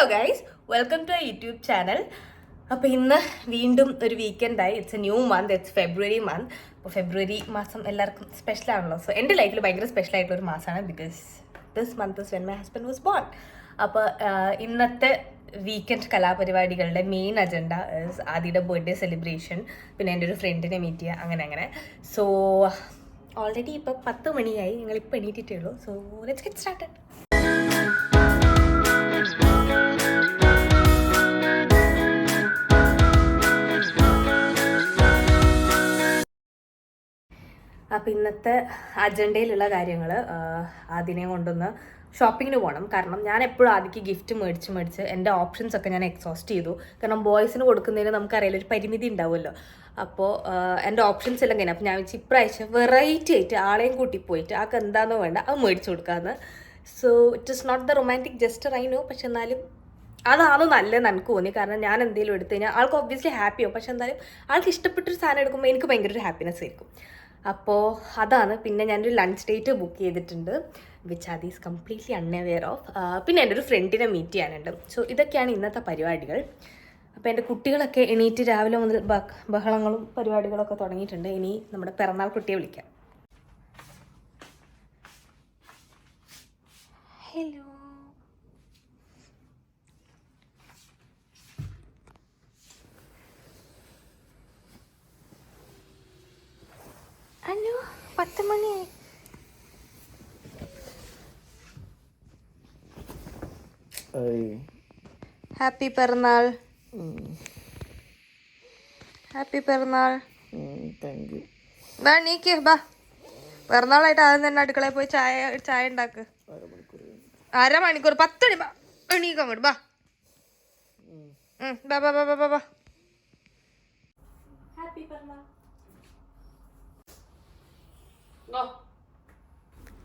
Hello guys, welcome to YouTube channel. അപ്പോൾ ഇന്ന് വീണ്ടും ഒരു വീക്കെൻഡായി. It's a new month, it's February month. അപ്പോൾ ഫെബ്രുവരി മാസം എല്ലാവർക്കും സ്പെഷ്യൽ ആണല്ലോ. സോ എൻ്റെ ലൈഫിൽ ഭയങ്കര സ്പെഷ്യൽ ആയിട്ടുള്ളൊരു മാസമാണ്, because this month is when my husband was born. അപ്പോൾ ഇന്നത്തെ വീക്കെൻഡ് കലാപരിപാടികളുടെ മെയിൻ അജണ്ട ഇസ് ആദിയുടെ ബർത്ത്ഡേ സെലിബ്രേഷൻ, പിന്നെ എൻ്റെ ഒരു ഫ്രണ്ടിനെ മീറ്റ് ചെയ്യുക, അങ്ങനെ. സോ ഓൾറെഡി ഇപ്പോൾ 10 മണിയായി, ഞങ്ങളിപ്പോൾ എണീറ്റിട്ടേ ഉള്ളൂ. So let's get started. അപ്പോൾ ഇന്നത്തെ അജണ്ടയിലുള്ള കാര്യങ്ങൾ, അതിനെ കൊണ്ടൊന്ന് ഷോപ്പിങ്ങിന് പോകണം. കാരണം ഞാൻ എപ്പോഴും ആദ്യക്ക് ഗിഫ്റ്റ് മേടിച്ച് എൻ്റെ ഓപ്ഷൻസ് ഒക്കെ ഞാൻ എക്സോസ്റ്റ് ചെയ്തു. കാരണം ബോയ്സിന് കൊടുക്കുന്നതിന് നമുക്കറിയില്ല, ഒരു പരിമിതി ഉണ്ടാവുമല്ലോ. അപ്പോൾ എൻ്റെ ഓപ്ഷൻസ് എല്ലാം കഴിഞ്ഞു. അപ്പോൾ ഞാൻ വെച്ച് ഇപ്രാവശ്യം വെറൈറ്റി ആയിട്ട് ആളെയും കൂട്ടി പോയിട്ട് ആൾക്ക് എന്താണെന്നോ വേണ്ട അത് മേടിച്ചു കൊടുക്കാമെന്ന്. So it is not the romantic gesture I know, പക്ഷെ എന്നാലും അതാണ് നല്ലതെന്ന് എനിക്ക് തോന്നി. കാരണം ഞാൻ എന്തെങ്കിലും എടുത്തു കഴിഞ്ഞാൽ ആൾക്ക് ഒബ്വിയസ്ലി ഹാപ്പി ആവും, പക്ഷെ എന്തായാലും ആൾക്ക് ഇഷ്ടപ്പെട്ടൊരു സാധനം എടുക്കുമ്പോൾ എനിക്ക് ഭയങ്കര ഒരു ഹാപ്പിനെസ് ആയിരിക്കും. അപ്പോൾ അതാണ്. പിന്നെ ഞാനൊരു ലഞ്ച് ഡേറ്റ് ബുക്ക് ചെയ്തിട്ടുണ്ട്, which Adi is completely unaware of. പിന്നെ എൻ്റെ ഒരു ഫ്രണ്ടിനെ മീറ്റ് ചെയ്യാനുണ്ട്. സോ ഇതൊക്കെയാണ് ഇന്നത്തെ പരിപാടികൾ. അപ്പോൾ എൻ്റെ കുട്ടികളൊക്കെ എണീറ്റ് രാവിലെ മുതൽ ബഹളങ്ങളും പരിപാടികളൊക്കെ തുടങ്ങിയിട്ടുണ്ട്. ഇനി നമ്മുടെ പിറന്നാൾ കുട്ടിയെ വിളിക്കാം. ഹലോ, അല്ലോ 10 മണിയായി. ഹാപ്പി പിറന്നാൾ. ഹാപ്പി പിറന്നാൾ. ബാ നീക്ക് ബാ. പിറന്നാളായിട്ട് ആദ്യം തന്നെ അടുക്കളയിൽ പോയി ചായ ഉണ്ടാക്ക്. 1/2 മണിക്കൂർ 10 മണി. ബാ എണീക്കാൻ വേണ്ടി ബാ. ബാ ബാ ബാ ബാ ബാ. ഹാപ്പി പിറന്നാൾ.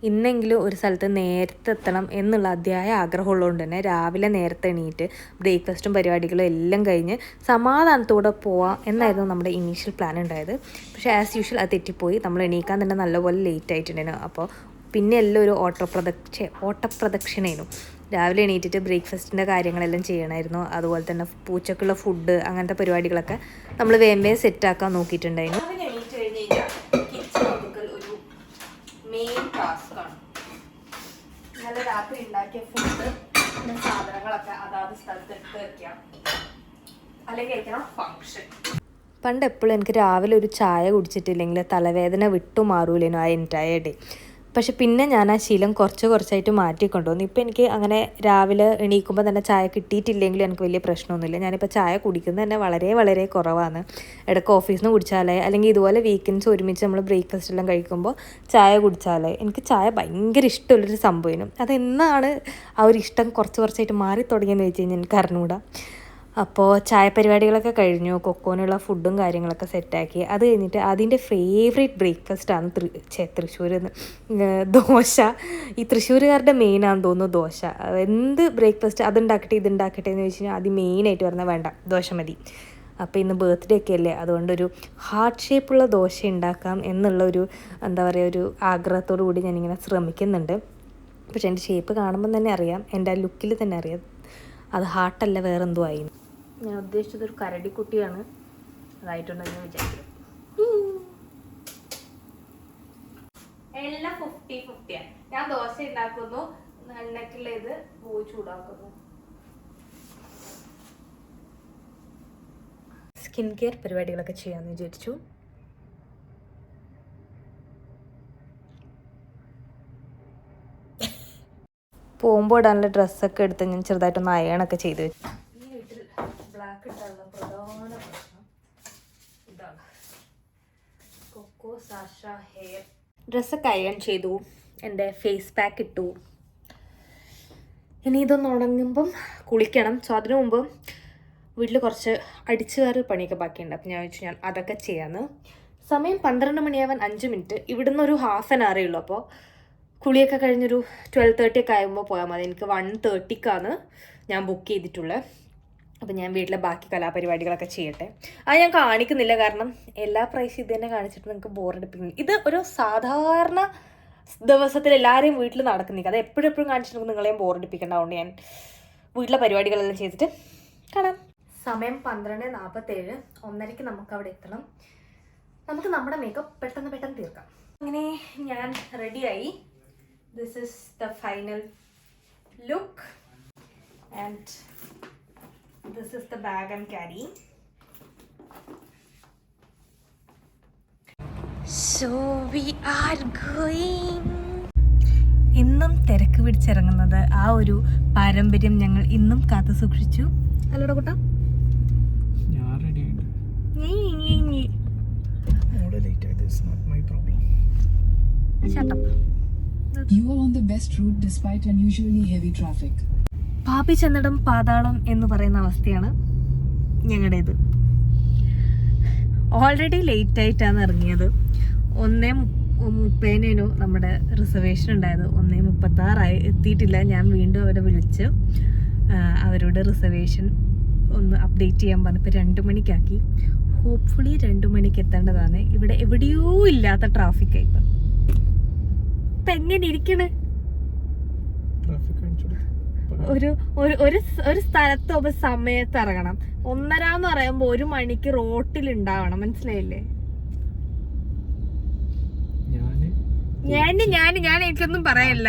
ഇന്നെങ്കിലും ഒരു സ്ഥലത്ത് നേരത്തെ എത്തണം എന്നുള്ള അതിയായ ആഗ്രഹമുള്ളതുകൊണ്ട് തന്നെ രാവിലെ നേരത്തെ എണീറ്റ് ബ്രേക്ക്ഫാസ്റ്റും പരിപാടികളും എല്ലാം കഴിഞ്ഞ് സമാധാനത്തോടെ പോവാം എന്നായിരുന്നു നമ്മുടെ ഇനീഷ്യൽ പ്ലാൻ ഉണ്ടായത്. പക്ഷേ ആസ് യൂഷ്വൽ അത് തെറ്റിപ്പോയി. നമ്മൾ എണീക്കാൻ തന്നെ നല്ലപോലെ ലേറ്റ് ആയിട്ടുണ്ടായിരുന്നു. അപ്പോൾ പിന്നെ എല്ലാം ഒരു ഓട്ടപ്രദക്ഷിണയായിരുന്നു. രാവിലെ എണീറ്റിട്ട് ബ്രേക്ക്ഫാസ്റ്റിൻ്റെ കാര്യങ്ങളെല്ലാം ചെയ്യണമായിരുന്നു. അതുപോലെ തന്നെ പൂച്ചക്കുള്ള ഫുഡ്, അങ്ങനത്തെ പരിപാടികളൊക്കെ നമ്മൾ വേഗം സെറ്റാക്കാൻ നോക്കിയിട്ടുണ്ടായിരുന്നു. മെയിൻ ടാസ്ക്കാണ്. ഇന്നലെ രാത്രി ഉണ്ടാക്കിയ ഫുഡ് പിന്നെ സാധനങ്ങളൊക്കെ അതാത് സ്ഥലത്ത് എടുത്ത് വയ്ക്കാം, അല്ലെങ്കിൽ കഴിക്കണം ഫങ്ഷൻ. പണ്ട് എപ്പോഴും എനിക്ക് രാവിലെ ഒരു ചായ കുടിച്ചിട്ടില്ലെങ്കിൽ തലവേദന വിട്ടുമാറൂലേനോ ആ എൻറ്റയർ ഡേ. പക്ഷെ പിന്നെ ഞാൻ ആ ശീലം കുറച്ചായിട്ട് മാറ്റിക്കൊണ്ടുവന്നു. ഇപ്പോൾ എനിക്ക് അങ്ങനെ രാവിലെ എണീക്കുമ്പോൾ തന്നെ ചായ കിട്ടിയിട്ടില്ലെങ്കിലും എനിക്ക് വലിയ പ്രശ്നമൊന്നുമില്ല. ഞാനിപ്പോൾ ചായ കുടിക്കുന്നത് തന്നെ വളരെ കുറവാണ്. ഇടയ്ക്ക് ഓഫീസിൽ നിന്ന് കുടിച്ചാലേ, അല്ലെങ്കിൽ ഇതുപോലെ വീക്കെൻഡ്സ് ഒരുമിച്ച് നമ്മൾ ബ്രേക്ക്ഫാസ്റ്റ് എല്ലാം കഴിക്കുമ്പോൾ ചായ കുടിച്ചാലേ. എനിക്ക് ചായ ഭയങ്കര ഇഷ്ടമുള്ളൊരു സംഭവം. അതെന്നാണ് ആ ഒരു ഇഷ്ടം കുറച്ചായിട്ട് മാറി തുടങ്ങിയെന്ന് വെച്ച് കഴിഞ്ഞാൽ എനിക്ക് അറിഞ്ഞുകൂടാ. അപ്പോൾ ചായ പരിപാടികളൊക്കെ കഴിഞ്ഞു, കൊക്കോനുള്ള ഫുഡും കാര്യങ്ങളൊക്കെ സെറ്റാക്കി. അത് കഴിഞ്ഞിട്ട് അതിൻ്റെ ഫേവറേറ്റ് ബ്രേക്ക്ഫാസ്റ്റാണ് തൃശ്ശൂരിൽ നിന്ന് ദോശ. ഈ തൃശ്ശൂരുകാരുടെ മെയിനാണെന്ന് തോന്നുന്നു ദോശ. എന്ത് ബ്രേക്ക്ഫാസ്റ്റ് അതുണ്ടാക്കട്ടെ ഇതുണ്ടാക്കട്ടെ എന്ന് വെച്ച് കഴിഞ്ഞാൽ അത് മെയിനായിട്ട് പറഞ്ഞാൽ വേണ്ട ദോശ മതി. അപ്പോൾ ഇന്ന് ബർത്ത്ഡേ ഒക്കെ അല്ലേ, അതുകൊണ്ടൊരു ഹാർട്ട് ഷേപ്പുള്ള ദോശ ഉണ്ടാക്കാം എന്നുള്ളൊരു ഒരു ആഗ്രഹത്തോടു കൂടി ഞാനിങ്ങനെ ശ്രമിക്കുന്നുണ്ട്. പക്ഷേ എൻ്റെ ഷേപ്പ് കാണുമ്പം തന്നെ അറിയാം, എൻ്റെ ആ ലുക്കിൽ തന്നെ അറിയാം അത് ഹാർട്ടല്ല വേറെന്തോ ആയി. ഞാൻ ഉദ്ദേശിച്ചതൊരു കരടിക്കുട്ടിയാണ്, അതായിട്ടുണ്ടെന്ന് വിചാരിക്കും. എല്ലാം 50-50. ഞാൻ ദോശ ഉണ്ടാക്കുന്നു, എണ്ണക്കുള്ള ഇത് പോയി ചൂടാക്കുന്നു. സ്കിൻ കെയർ പരിപാടികളൊക്കെ ചെയ്യാമെന്ന് വിചാരിച്ചു. പോകുമ്പോൾ ഇടാനുള്ള ഡ്രസ്സൊക്കെ എടുത്ത് ഞാൻ ചെറുതായിട്ടൊന്ന് അയണൊക്കെ ചെയ്ത് വെച്ചു. ഈ വീട്ടിൽ ബ്ലാക്ക് ഇട്ടാനുള്ള പ്രധാന പ്രശ്നം ഇതാണ്. കൊക്കോ സാഷ ഹെയർ ഡ്രസ്സൊക്കെ അയൺ ചെയ്തു, എൻ്റെ ഫേസ് പാക്ക് ഇട്ടു. ഇനി ഇതൊന്ന് ഉണങ്ങുമ്പം കുളിക്കണം. സോ അതിനു മുമ്പ് വീട്ടിൽ കുറച്ച് അടിച്ചുകാറ് പണിയൊക്കെ ബാക്കിയുണ്ട്. അപ്പം ഞാൻ വെച്ചു ഞാൻ അതൊക്കെ ചെയ്യാമെന്ന്. സമയം 12 മണിയാവാൻ 5 മിനിറ്റ്. ഇവിടുന്ന് ഒരു ഹാഫ് ആൻ അവറേ ഉള്ളൂ. അപ്പോൾ കുളിയൊക്കെ കഴിഞ്ഞൊരു 12:30 ഒക്കെ ആകുമ്പോൾ പോയാൽ മതി. എനിക്ക് 1:30ക്കാണ് ഞാൻ ബുക്ക് ചെയ്തിട്ടുള്ളത്. അപ്പോൾ ഞാൻ വീട്ടിലെ ബാക്കി കലാപരിപാടികളൊക്കെ ചെയ്യട്ടെ. അത് ഞാൻ കാണിക്കുന്നില്ല, കാരണം എല്ലാ പ്രൈസും ഇത് തന്നെ കാണിച്ചിട്ട് നിങ്ങൾക്ക് ബോറടിപ്പിക്കുന്നു. ഇത് ഒരു സാധാരണ ദിവസത്തിൽ എല്ലാവരെയും വീട്ടിൽ നടക്കുന്നില്ല. അത് എപ്പോഴും കാണിച്ചിട്ടുണ്ടെങ്കിൽ നിങ്ങളെയും ബോറടിപ്പിക്കേണ്ടതുകൊണ്ട് ഞാൻ വീട്ടിലെ പരിപാടികളെല്ലാം ചെയ്തിട്ട് കാണാം. സമയം 12:47. 1:30 നമുക്ക് അവിടെ എത്തണം. നമുക്ക് നമ്മുടെ മേക്കപ്പ് പെട്ടെന്ന് തീർക്കാം. അങ്ങനെ ഞാൻ റെഡിയായി. This is the final look and this is the bag I M carrying. So we are going. ഇന്നും തിരക്ക് പിടിച്ചിറങ്ങുന്നത് ആ ഒരു പാരമ്പര്യം ഞങ്ങൾ ഇന്നും കാത്തു സൂക്ഷിച്ചു. അല്ലോടാ കുട്ടാ? പാപ്പി ചെന്നിടം പാതാളം എന്ന് പറയുന്ന അവസ്ഥയാണ് ഞങ്ങളുടേത്. ഓൾറെഡി ലേറ്റ് ആയിട്ടാണ് ഇറങ്ങിയത്. 1:30 നമ്മുടെ റിസർവേഷൻ ഉണ്ടായത്. 1:36 എത്തിയിട്ടില്ല. ഞാൻ വീണ്ടും അവരെ വിളിച്ച് അവരോട് റിസർവേഷൻ ഒന്ന് അപ്ഡേറ്റ് ചെയ്യാൻ പറഞ്ഞപ്പോൾ 2 മണിക്കാക്കി. ഹോപ്പ്ഫുള്ളി 2 മണിക്ക് എത്തേണ്ടതാണ്. ഇവിടെ എവിടെയോ ഇല്ലാത്ത ട്രാഫിക്കായി. ഇപ്പം എങ്ങനെ ഇരിക്കണേ? ഒരു സ്ഥലത്ത് സമയത്ത് ഇറങ്ങണം. 1:30 എന്ന് പറയുമ്പോൾ 1 മണിക്ക് റോട്ടിലുണ്ടാവണം. മനസ്സിലായില്ലേ? ഞാൻ എനിക്കൊന്നും പറയല്ല.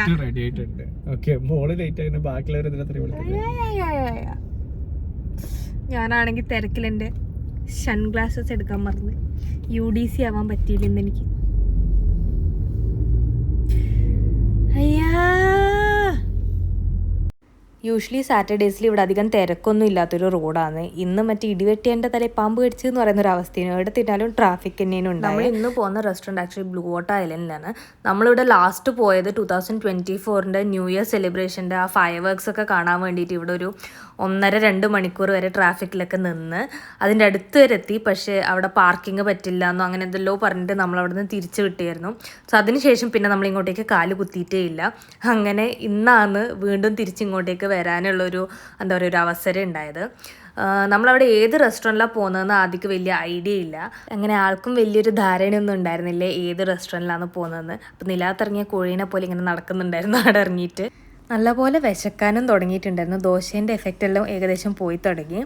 ഞാനാണെങ്കിൽ തിരക്കിൽ എൻ്റെ സൺഗ്ലാസസ് എടുക്കാൻ മറന്ന് UDC ആവാൻ പറ്റിയില്ല ഇന്ന് എനിക്ക്. അയ്യാ, യൂഷ്വലി സാറ്റർഡേസിൽ ഇവിടെ അധികം തിരക്കൊന്നും ഇല്ലാത്തൊരു റോഡാണ്. ഇന്ന് മറ്റേ ഇടിവെട്ടിയൻ്റെ തലയിൽ പാമ്പ് കടിച്ചു എന്ന് പറയുന്ന ഒരു അവസ്ഥയാണ്. എവിടെ തിന്നാലും ട്രാഫിക് തന്നെയാണ് ഉണ്ടായത്. നമ്മൾ ഇന്ന് പോകുന്ന റെസ്റ്റോറൻറ്റ് ആക്ച്വലി ബ്ലൂ വാട്ടർ ഐലൻഡിലാണ്. നമ്മളിവിടെ ലാസ്റ്റ് പോയത് 2024 ന്യൂ ഇയർ സെലിബ്രേഷൻ്റെ ആ ഫയർ വർക്ക്സ് ഒക്കെ കാണാൻ വേണ്ടിയിട്ട് ഇവിടെ ഒരു 1.5-2 മണിക്കൂർ വരെ ട്രാഫിക്കിലൊക്കെ നിന്ന് അതിൻ്റെ അടുത്ത് വരെ എത്തി. പക്ഷേ അവിടെ പാർക്കിംഗ് പറ്റില്ല എന്നോ അങ്ങനെ എന്തെല്ലോ പറഞ്ഞിട്ട് നമ്മൾ അവിടെ നിന്ന് തിരിച്ചു വിട്ടിയായിരുന്നു. സോ അതിനുശേഷം പിന്നെ നമ്മൾ ഇങ്ങോട്ടേക്ക് കാല് കുത്തിയിട്ടേ ഇല്ല. അങ്ങനെ ഇന്നാണ് വീണ്ടും തിരിച്ചിങ്ങോട്ടേക്ക് വരാനുള്ളൊരു ഒരു അവസരം ഉണ്ടായത്. നമ്മളവിടെ ഏത് റെസ്റ്റോറൻറ്റിലാണ് പോകുന്നതെന്ന് ആദ്യം വലിയ ഐഡിയ ഇല്ല. അങ്ങനെ ആൾക്കും വലിയൊരു ധാരണയൊന്നും ഉണ്ടായിരുന്നില്ല ഏത് റെസ്റ്റോറൻറ്റിലാണ് പോകുന്നതെന്ന്. അപ്പം നിലാത്തിറങ്ങിയ കോഴീനെ പോലെ ഇങ്ങനെ നടക്കുന്നുണ്ടായിരുന്നു അവിടെ ഇറങ്ങിയിട്ട്. നല്ലപോലെ വിശക്കാനും തുടങ്ങിയിട്ടുണ്ടായിരുന്നു. ദോശേൻ്റെ എഫക്റ്റ് എല്ലാം ഏകദേശം പോയി തുടങ്ങി.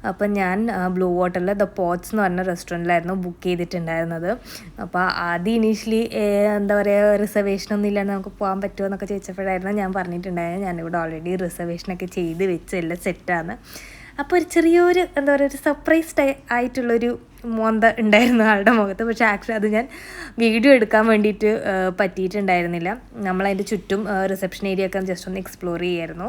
അപ്പം ഞാൻ ബ്ലൂ വാട്ടറിൽ ദ പോട്ട്സ് എന്ന് പറഞ്ഞ റെസ്റ്റോറൻറ്റിലായിരുന്നു ബുക്ക് ചെയ്തിട്ടുണ്ടായിരുന്നത്. അപ്പോൾ ആദ്യം ഇനീഷ്യലി റിസർവേഷനൊന്നും ഇല്ലാണ്ട് നമുക്ക് പോകാൻ പറ്റുമോ എന്നൊക്കെ ചോദിച്ചപ്പോഴായിരുന്നു ഞാൻ പറഞ്ഞിട്ടുണ്ടായിരുന്നു ഞാനിവിടെ ഓൾറെഡി റിസർവേഷനൊക്കെ ചെയ്ത് വെച്ച് എല്ലാം സെറ്റാണ്. അപ്പോൾ ഒരു ചെറിയൊരു ഒരു സർപ്രൈസ്ഡ് ആയിട്ടുള്ളൊരു മോന്ത ഉണ്ടായിരുന്നു ആളുടെ മുഖത്ത്. പക്ഷേ ആക്ച്വലി അത് ഞാൻ വീഡിയോ എടുക്കാൻ വേണ്ടിയിട്ട് പറ്റിയിട്ടുണ്ടായിരുന്നില്ല. നമ്മളതിൻ്റെ ചുറ്റും റിസപ്ഷൻ ഏരിയ ഒക്കെ ജസ്റ്റ് ഒന്ന് എക്സ്പ്ലോർ ചെയ്യായിരുന്നു.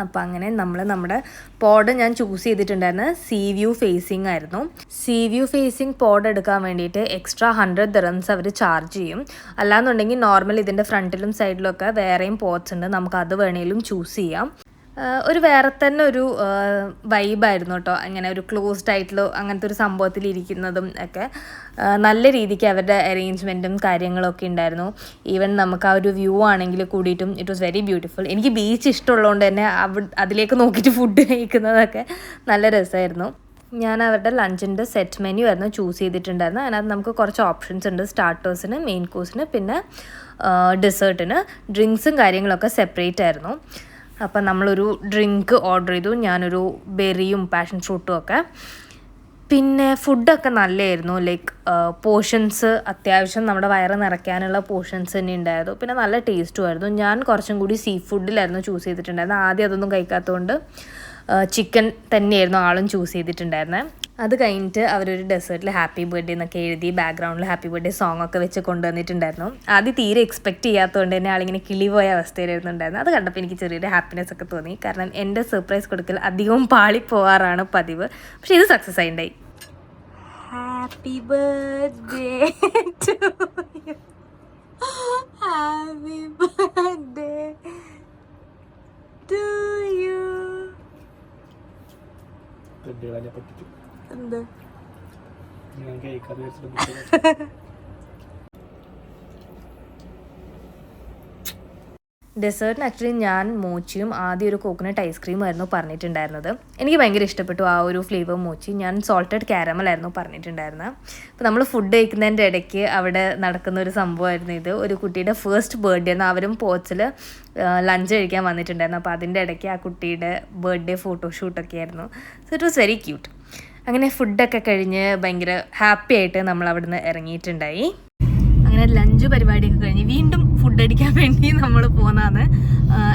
അപ്പോൾ അങ്ങനെ നമ്മുടെ പോഡ് ഞാൻ ചൂസ് ചെയ്തിട്ടുണ്ടായിരുന്നത് സീ വ്യൂ ഫേസിങ് ആയിരുന്നു. സീ വ്യൂ ഫേസിങ് പോഡ് എടുക്കാൻ വേണ്ടിയിട്ട് എക്സ്ട്രാ 100 dirhams അവർ ചാർജ് ചെയ്യും. അല്ലാന്നുണ്ടെങ്കിൽ നോർമൽ ഇതിൻ്റെ ഫ്രണ്ടിലും സൈഡിലും ഒക്കെ വേറെയും പോട്ട്സ് ഉണ്ട്. നമുക്ക് അത് വേണമെങ്കിലും ചൂസ് ചെയ്യാം. ഒരു വേറെ തന്നെ ഒരു വൈബായിരുന്നു കേട്ടോ. അങ്ങനെ ഒരു ക്ലോസ്ഡ് ആയിട്ടുള്ള അങ്ങനത്തെ ഒരു സംഭവത്തിലിരിക്കുന്നതും ഒക്കെ നല്ല രീതിക്ക് അവരുടെ അറേഞ്ച്മെൻറ്റും കാര്യങ്ങളൊക്കെ ഉണ്ടായിരുന്നു. ഈവൻ നമുക്ക് ആ ഒരു വ്യൂ ആണെങ്കിൽ കൂടിയിട്ടും ഇറ്റ് വാസ് വെരി ബ്യൂട്ടിഫുൾ. എനിക്ക് ബീച്ച് ഇഷ്ടമുള്ളതുകൊണ്ട് തന്നെ അതിലേക്ക് നോക്കിയിട്ട് ഫുഡ് കഴിക്കുന്നതൊക്കെ നല്ല രസമായിരുന്നു. ഞാൻ അവരുടെ ലഞ്ചിൻ്റെ സെറ്റ് മെനു ആയിരുന്നു ചൂസ് ചെയ്തിട്ടുണ്ടായിരുന്നു. അതിനകത്ത് നമുക്ക് കുറച്ച് ഓപ്ഷൻസ് ഉണ്ട്. സ്റ്റാർട്ടേഴ്സിന്, മെയിൻ കോഴ്സിന്, പിന്നെ ഡെസേർട്ടിന്. ഡ്രിങ്ക്സും കാര്യങ്ങളൊക്കെ സെപ്പറേറ്റ് ആയിരുന്നു. അപ്പം നമ്മളൊരു ഡ്രിങ്ക് ഓർഡർ ചെയ്തു. ഞാനൊരു ബെറിയും പാഷൻ ഫ്രൂട്ടും ഒക്കെ. പിന്നെ ഫുഡൊക്കെ നല്ലതായിരുന്നു. ലൈക്ക് പോർഷൻസ് അത്യാവശ്യം നമ്മുടെ വയറ് നിറയ്ക്കാനുള്ള പോർഷൻസ് തന്നെ ഉണ്ടായിരുന്നു. പിന്നെ നല്ല ടേസ്റ്റും ആയിരുന്നു. ഞാൻ കുറച്ചും കൂടി സീ ഫുഡിലായിരുന്നു ചൂസ് ചെയ്തിട്ടുണ്ടായിരുന്നത്. ആദ്യം അതൊന്നും കഴിക്കാത്തതുകൊണ്ട് ചിക്കൻ തന്നെയായിരുന്നു ആളും ചൂസ് ചെയ്തിട്ടുണ്ടായിരുന്നത്. അത് കഴിഞ്ഞിട്ട് അവരൊരു ഡെസേർട്ടിൽ ഹാപ്പി ബർത്ത്ഡേ എന്നൊക്കെ എഴുതി ബാക്ക്ഗ്രൗണ്ടിൽ ഹാപ്പി ബർത്ത്ഡേ സോങ് ഒക്കെ വെച്ച് കൊണ്ടുവന്നിട്ടുണ്ടായിരുന്നു. ആദ്യം തീരെ എക്സ്പെക്റ്റ് ചെയ്യാത്തതുകൊണ്ട് തന്നെ ആളിങ്ങനെ കിളി പോയ അവസ്ഥയിലായിരുന്നു ഉണ്ടായിരുന്നത്. അത് കണ്ടപ്പോൾ എനിക്ക് ചെറിയൊരു ഹാപ്പിനെസ് ഒക്കെ തോന്നി. കാരണം എൻ്റെ സർപ്രൈസ് കൊടുക്കൽ അധികവും പാളിപ്പോവാറാണ് പതിവ്. പക്ഷേ ഇത് സക്സസ് ആയിണ്ടായി. Happy birthday to you, happy birthday to you. എന്ത് ഡെസേർട്ടിന് ആക്ച്വലി ഞാൻ മോച്ചിയും ആദ്യം ഒരു കോക്കനട്ട് ഐസ്ക്രീമായിരുന്നു പറഞ്ഞിട്ടുണ്ടായിരുന്നത്. എനിക്ക് ഭയങ്കര ഇഷ്ടപ്പെട്ടു ആ ഒരു ഫ്ലേവർ മോച്ചി. ഞാൻ സോൾട്ടഡ് കാരമലായിരുന്നു പറഞ്ഞിട്ടുണ്ടായിരുന്നത്. അപ്പോൾ നമ്മൾ ഫുഡ് കഴിക്കുന്നതിൻ്റെ ഇടയ്ക്ക് അവിടെ നടക്കുന്ന ഒരു സംഭവമായിരുന്നു ഇത്. ഒരു കുട്ടിയുടെ ഫസ്റ്റ് ബർത്ത്ഡേ ആയിരുന്നു. അവരും പോച്ചിൽ ലഞ്ച് കഴിക്കാൻ വന്നിട്ടുണ്ടായിരുന്നു. അപ്പോൾ അതിൻ്റെ ഇടയ്ക്ക് ആ കുട്ടിയുടെ ബർത്ത്ഡേ ഫോട്ടോഷൂട്ടൊക്കെ ആയിരുന്നു. So it was very cute. അങ്ങനെ ഫുഡൊക്കെ കഴിഞ്ഞ് ഭയങ്കര ഹാപ്പി ആയിട്ട് നമ്മൾ അവിടുന്ന് ഇറങ്ങിയിട്ടുണ്ടായി. അങ്ങനെ ലഞ്ച് പരിപാടിയൊക്കെ കഴിഞ്ഞ് വീണ്ടും ഫുഡ് അടിക്കാൻ വേണ്ടി നമ്മൾ പോകുന്നതാണ്.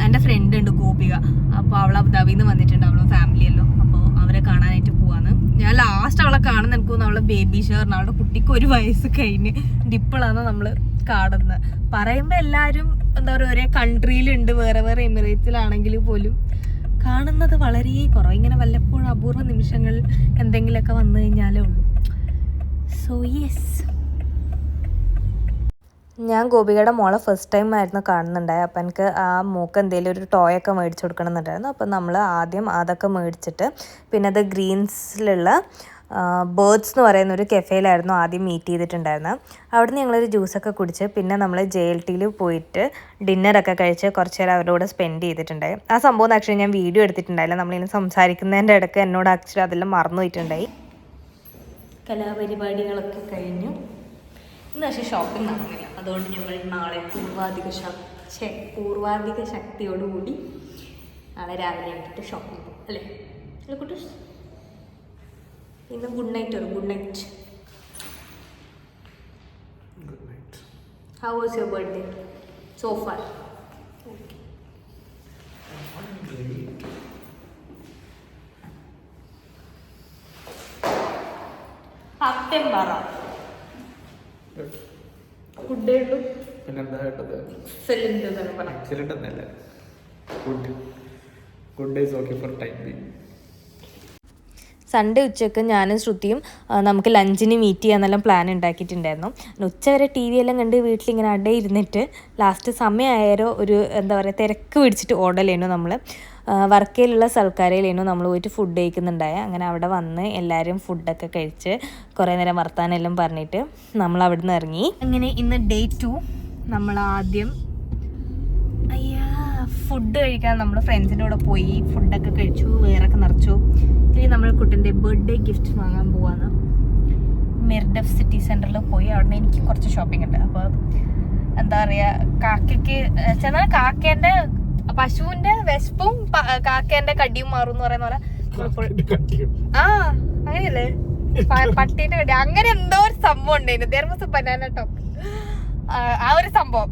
എൻ്റെ ഫ്രണ്ട് ഉണ്ട് ഗോപിക. അപ്പോൾ അവൾ അബുദാബിയിൽ നിന്ന് വന്നിട്ടുണ്ട്. അവളും ഫാമിലിയല്ലോ. അപ്പോൾ അവരെ കാണാനായിട്ട് പോവാണ്. ഞാൻ ലാസ്റ്റ് അവളെ കാണുന്ന എനിക്ക് തോന്നുന്നു അവളെ ബേബി ഷവറിന്. അവളുടെ കുട്ടിക്ക് 1 വയസ്സ് കഴിഞ്ഞ് ഇപ്പോഴാണ് നമ്മൾ കാണുന്നത്. പറയുമ്പോൾ എല്ലാവരും എന്താ പറയുക ഒരേ കൺട്രിയിലുണ്ട്, വേറെ വേറെ എമിറേറ്റ്സിലാണെങ്കിൽ പോലും കാണുന്നത് വളരെ കുറവ്. ഇങ്ങനെ വല്ലപ്പോഴും അപൂർവ നിമിഷങ്ങൾ എന്തെങ്കിലുമൊക്കെ വന്നു കഴിഞ്ഞാലേ ഉള്ളൂ. സോ യെസ്, ഞാൻ ഗോപികയുടെ മോളെ ഫസ്റ്റ് ടൈം ആയിരുന്നു കാണുന്നുണ്ടായത്. അപ്പം എനിക്ക് ആ മോക്ക് എന്തെങ്കിലും ഒരു ടോയൊക്കെ മേടിച്ച് കൊടുക്കണമെന്നുണ്ടായിരുന്നു. അപ്പം നമ്മൾ ആദ്യം അതൊക്കെ മേടിച്ചിട്ട് പിന്നെ അത് ഗ്രീൻസിലുള്ള ബേർഡ്സ് എന്ന് പറയുന്ന ഒരു കഫേയിലായിരുന്നു ആദ്യം മീറ്റ് ചെയ്തിട്ടുണ്ടായിരുന്നത്. അവിടെ നിന്ന് ഞങ്ങളൊരു ജ്യൂസൊക്കെ കുടിച്ച് പിന്നെ നമ്മൾ JLTയിൽ പോയിട്ട് ഡിന്നറൊക്കെ കഴിച്ച് കുറച്ച് നേരം അവരുടെ കൂടെ സ്പെൻഡ് ചെയ്തിട്ടുണ്ടായി. ആ സംഭവം ആക്ച്വലി ഞാൻ വീഡിയോ എടുത്തിട്ടുണ്ടായില്ല. നമ്മളിങ്ങനെ സംസാരിക്കുന്നതിൻ്റെ ഇടയ്ക്ക് എന്നോട് ആക്ച്വലി അതെല്ലാം മറന്നു പോയിട്ടുണ്ടായി. കലാപരിപാടികളൊക്കെ കഴിഞ്ഞു. ഇന്ന് പക്ഷേ ഷോപ്പിംഗ് നടന്നില്ല. അതുകൊണ്ട് ഞങ്ങൾ നാളെ പൂർവാധിക ശക്തിയോടുകൂടി നാളെ രാവിലെ ആയിട്ട് ഷോപ്പിംഗ് പോകും അല്ലേ അല്ലേ കുട്ടൂസ്? ഇന്ന് ഗുഡ് നൈറ്റ് ഒരു good night. How was your birthday so far? സത്യം പറ. ഫുഡ് പിന്നെന്താ കേട്ടത്? Good is okay for time being. Sunday ഉച്ചയ്ക്ക് ഞാനും ശ്രുതിയും നമുക്ക് ലഞ്ചിന് മീറ്റ് ചെയ്യാന്നെല്ലാം പ്ലാൻ ഉണ്ടാക്കിയിട്ടുണ്ടായിരുന്നു. ഉച്ച വരെ TV എല്ലാം കണ്ട് വീട്ടിലിങ്ങനെ അടേ ഇരുന്നിട്ട് ലാസ്റ്റ് സമയമായാലോ ഒരു എന്താ പറയുക തിരക്ക് പിടിച്ചിട്ട് ഓർഡറിലേനു നമ്മൾ വർക്കയിലുള്ള സൽക്കാരയിലേനു നമ്മൾ പോയിട്ട് ഫുഡ് കഴിക്കുന്നുണ്ടായ. അങ്ങനെ അവിടെ വന്ന് എല്ലാവരും ഫുഡൊക്കെ കഴിച്ച് കുറേ നേരം വർത്താനെല്ലാം പറഞ്ഞിട്ട് നമ്മൾ അവിടെ നിന്ന് ഇറങ്ങി. അങ്ങനെ ഇന്ന് Day 2 നമ്മൾ ആദ്യം ഫുഡ് കഴിക്കാൻ നമ്മൾ ഫ്രണ്ട്സിൻ്റെ കൂടെ പോയി ഫുഡൊക്കെ കഴിച്ചു, വേറൊക്കെ നിറച്ചു. ഇനി നമ്മൾ കുട്ടൻ്റെ ബർത്ത്ഡേ ഗിഫ്റ്റ് വാങ്ങാൻ പോവാണ്. മിർഡഫ് സിറ്റി സെൻറ്ററിൽ പോയി അവിടെ എനിക്ക് കുറച്ച് ഷോപ്പിംഗ് ഉണ്ട്. അപ്പോൾ എന്താ പറയുക കാക്കയ്ക്ക് ചെന്നാൽ കാക്കേൻ്റെ പശുവിൻ്റെ വിശപ്പും കാക്കേൻ്റെ കടിയും മാറും എന്ന് പറയുന്ന പോലെ അങ്ങനെയല്ലേ പട്ടീൻ്റെ കടി അങ്ങനെ എന്തോ ഒരു സംഭവം ഉണ്ടായിരുന്നു. There was A banana top ആ ഒരു സംഭവം.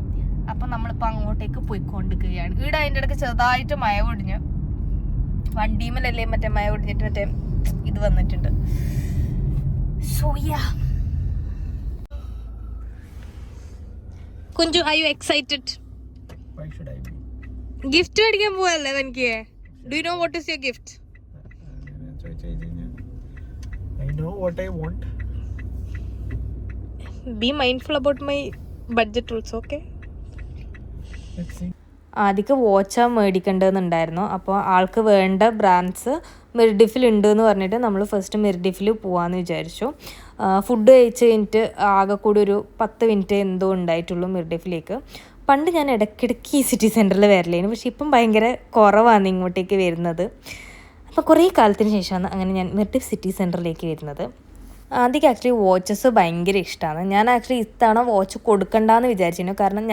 അപ്പം നമ്മളിപ്പോൾ അങ്ങോട്ടേക്ക് പോയിക്കൊണ്ടിരിക്കുകയാണ്. ഇവിടെ അതിൻ്റെ ഇടയ്ക്ക് ചെറുതായിട്ട് മഴ പൊടിഞ്ഞ് വണ്ടിമല്ലേ മറ്റേ മഴ പൊടിഞ്ഞിട്ട് മറ്റേ ഇത് വന്നിട്ടുണ്ട്. സോയാ Kunju, are you excited? Gift മേടിക്കാൻ പോവല്ലേ എനിക്ക്? Do you know what is your gift? I know what I want. Be mindful about my budget also, okay? Let's see. ആദ്യക്ക് വാച്ചാണ് മേടിക്കേണ്ടതെന്നുണ്ടായിരുന്നു. അപ്പോൾ ആൾക്ക് വേണ്ട ബ്രാൻഡ്സ് മിർഡിഫിൽ ഉണ്ട് എന്ന് പറഞ്ഞിട്ട് നമ്മൾ ഫസ്റ്റ് മിർഡിഫിൽ പോകാമെന്ന് വിചാരിച്ചു. ഫുഡ് കഴിച്ച് കഴിഞ്ഞിട്ട് ആകെ കൂടി ഒരു 10 മിനിറ്റ് എന്തോ ഉണ്ടായിട്ടുള്ളൂ മിർഡിഫിലേക്ക്. പണ്ട് ഞാൻ ഇടയ്ക്കിടയ്ക്ക് ഈ സിറ്റി സെൻറ്ററിൽ വരലേനു, പക്ഷേ ഇപ്പം ഭയങ്കര കുറവാണ് ഇങ്ങോട്ടേക്ക് വരുന്നത്. അപ്പോൾ കുറേ കാലത്തിന് ശേഷമാണ് അങ്ങനെ ഞാൻ മിർഡിഫ് സിറ്റി സെൻറ്ററിലേക്ക് വരുന്നത്. ആദ്യം ആക്ച്വലി വാച്ചസ് ഭയങ്കര ഇഷ്ടമാണ്. ഞാൻ ആക്ച്വലി ഇത്തവണ വാച്ച് കൊടുക്കണ്ടെന്ന് വിചാരിച്ചിരുന്നു. കാരണം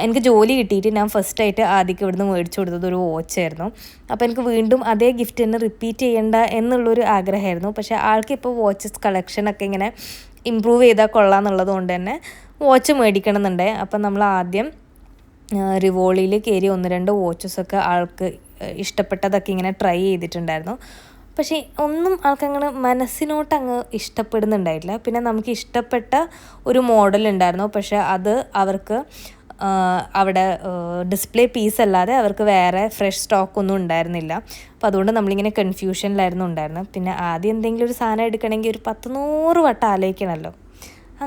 എനിക്ക് ജോലി കിട്ടിയിട്ട് ഞാൻ ഫസ്റ്റായിട്ട് ആദ്യം ഇവിടുന്ന് മേടിച്ചു കൊടുത്തത് ഒരു വാച്ചായിരുന്നു. അപ്പോൾ എനിക്ക് വീണ്ടും അതേ ഗിഫ്റ്റ് തന്നെ റിപ്പീറ്റ് ചെയ്യേണ്ട എന്നുള്ളൊരു ആഗ്രഹമായിരുന്നു. പക്ഷേ ആൾക്കിപ്പോൾ വാച്ചസ് കളക്ഷനൊക്കെ ഇങ്ങനെ ഇമ്പ്രൂവ് ചെയ്താൽ കൊള്ളാമെന്നുള്ളത് കൊണ്ട് തന്നെ വാച്ച് മേടിക്കണം എന്നുണ്ട്. അപ്പം നമ്മൾ ആദ്യം റിവോളിയിൽ കയറി 1-2 വാച്ചസൊക്കെ ആൾക്ക് ഇഷ്ടപ്പെട്ടതൊക്കെ ഇങ്ങനെ ട്രൈ ചെയ്തിട്ടുണ്ടായിരുന്നു. പക്ഷേ ഒന്നും ആൾക്കങ്ങനെ മനസ്സിനോട്ട് അങ്ങ് ഇഷ്ടപ്പെടുന്നുണ്ടായിട്ടില്ല. പിന്നെ നമുക്ക് ഇഷ്ടപ്പെട്ട ഒരു മോഡൽ ഉണ്ടായിരുന്നു, പക്ഷേ അത് അവർക്ക് അവിടെ ഡിസ്പ്ലേ പീസ് അല്ലാതെ അവർക്ക് വേറെ ഫ്രഷ് സ്റ്റോക്കൊന്നും ഉണ്ടായിരുന്നില്ല. അപ്പോൾ അതുകൊണ്ട് നമ്മളിങ്ങനെ കൺഫ്യൂഷനിലായിരുന്നു ഉണ്ടായിരുന്നത്. പിന്നെ ആദ്യം എന്തെങ്കിലും ഒരു സാധനം എടുക്കണമെങ്കിൽ ഒരു 100 വട്ടം ആലോചിക്കണമല്ലോ.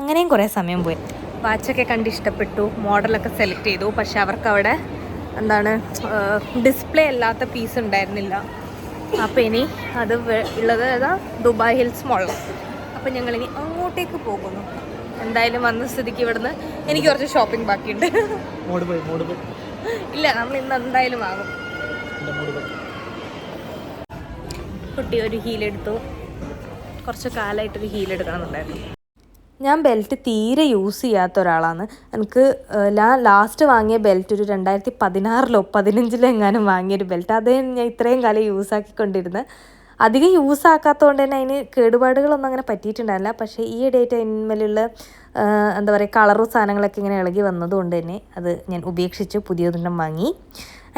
അങ്ങനെയും കുറേ സമയം പോയി. വാച്ചൊക്കെ കണ്ട് ഇഷ്ടപ്പെട്ടു, മോഡലൊക്കെ സെലക്ട് ചെയ്തു. പക്ഷെ അവർക്ക് അവിടെ ഡിസ്പ്ലേ അല്ലാത്ത പീസ് ഉണ്ടായിരുന്നില്ല. അപ്പോൾ ഇനി അത് ഉള്ളത് ദുബായ് ഹിൽസ് മോൾ. അപ്പോൾ ഞങ്ങളിനി അങ്ങോട്ടേക്ക് പോകുന്നു. എന്തായാലും വന്ന സ്ഥിതിക്ക് ഇവിടുന്ന് എനിക്ക് കുറച്ച് ഷോപ്പിംഗ് ബാക്കിയുണ്ട്. ഇല്ല, നമ്മൾ ഇന്ന് എന്തായാലും വാങ്ങും. കുട്ടി ഒരു ഹീലെടുത്തു. കുറച്ച് കാലമായിട്ടൊരു ഹീലെടുക്കണമെന്നുണ്ടായിരുന്നു. ഞാൻ ബെൽറ്റ് തീരെ യൂസ് ചെയ്യാത്ത ഒരാളാണ്. എനിക്ക് ഞാൻ ലാസ്റ്റ് വാങ്ങിയ ബെൽറ്റ് ഒരു 2016-ലോ 2015-ലോ എങ്ങാനും വാങ്ങിയൊരു ബെൽറ്റ്. അതേ ഞാൻ ഇത്രയും കാലം യൂസാക്കിക്കൊണ്ടിരുന്നത്. അധികം യൂസാക്കാത്തതുകൊണ്ട് തന്നെ അതിന് കേടുപാടുകളൊന്നും അങ്ങനെ പറ്റിയിട്ടുണ്ടായില്ല. പക്ഷേ ഈ ഇടയായിട്ട് അതിന്മേലുള്ള എന്താ പറയുക കളറും സാധനങ്ങളൊക്കെ ഇങ്ങനെ ഇളകി വന്നതുകൊണ്ട് തന്നെ അത് ഞാൻ ഉപേക്ഷിച്ച് പുതിയതൊന്നും വാങ്ങി.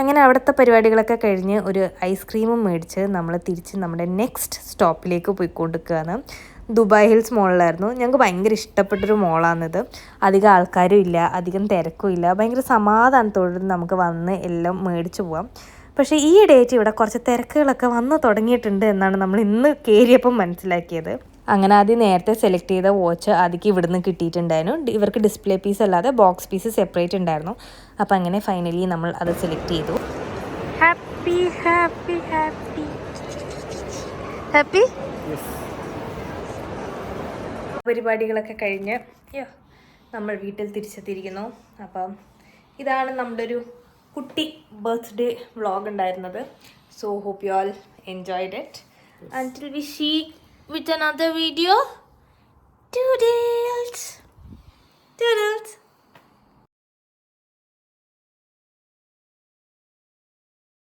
അങ്ങനെ അവിടുത്തെ പരിപാടികളൊക്കെ കഴിഞ്ഞ് ഒരു ഐസ്ക്രീമും മേടിച്ച് നമ്മൾ തിരിച്ച് നമ്മുടെ നെക്സ്റ്റ് സ്റ്റോപ്പിലേക്ക് പോയിക്കൊണ്ടിരിക്കുകയാണ്. ദുബായ് ഹിൽസ് മോളിലായിരുന്നു. ഞങ്ങൾക്ക് ഭയങ്കര ഇഷ്ടപ്പെട്ടൊരു മോളാണിത്. അധികം ആൾക്കാരും ഇല്ല, അധികം തിരക്കും ഇല്ല, ഭയങ്കര സമാധാനത്തോടെ നമുക്ക് വന്ന് എല്ലാം മേടിച്ച് പോവാം. പക്ഷേ ഈ ഡേറ്റ് ഇവിടെ കുറച്ച് തിരക്കുകളൊക്കെ വന്ന് തുടങ്ങിയിട്ടുണ്ട് എന്നാണ് നമ്മൾ ഇന്ന് കയറിയപ്പം മനസ്സിലാക്കിയത്. അങ്ങനെ ആദ്യം നേരത്തെ സെലക്ട് ചെയ്ത വാച്ച് ആദ്യം ഇവിടുന്ന് കിട്ടിയിട്ടുണ്ടായിരുന്നു. ഇവർക്ക് ഡിസ്പ്ലേ പീസ് അല്ലാതെ ബോക്സ് പീസ് സെപ്പറേറ്റ് ഉണ്ടായിരുന്നു. അപ്പം അങ്ങനെ ഫൈനലി നമ്മൾ അത് സെലക്ട് ചെയ്തു. Happy happy happy happy. പരിപാടികളൊക്കെ കഴിഞ്ഞ് നമ്മൾ വീട്ടിൽ തിരിച്ചെത്തിയിരിക്കുന്നു. അപ്പം ഇതാണ് നമ്മുടെ ഒരു കുട്ടി ബർത്ത്ഡേ വ്ളോഗ് ഉണ്ടായിരുന്നത്. So hope you all enjoyed it. Until we see with another video. Toodles.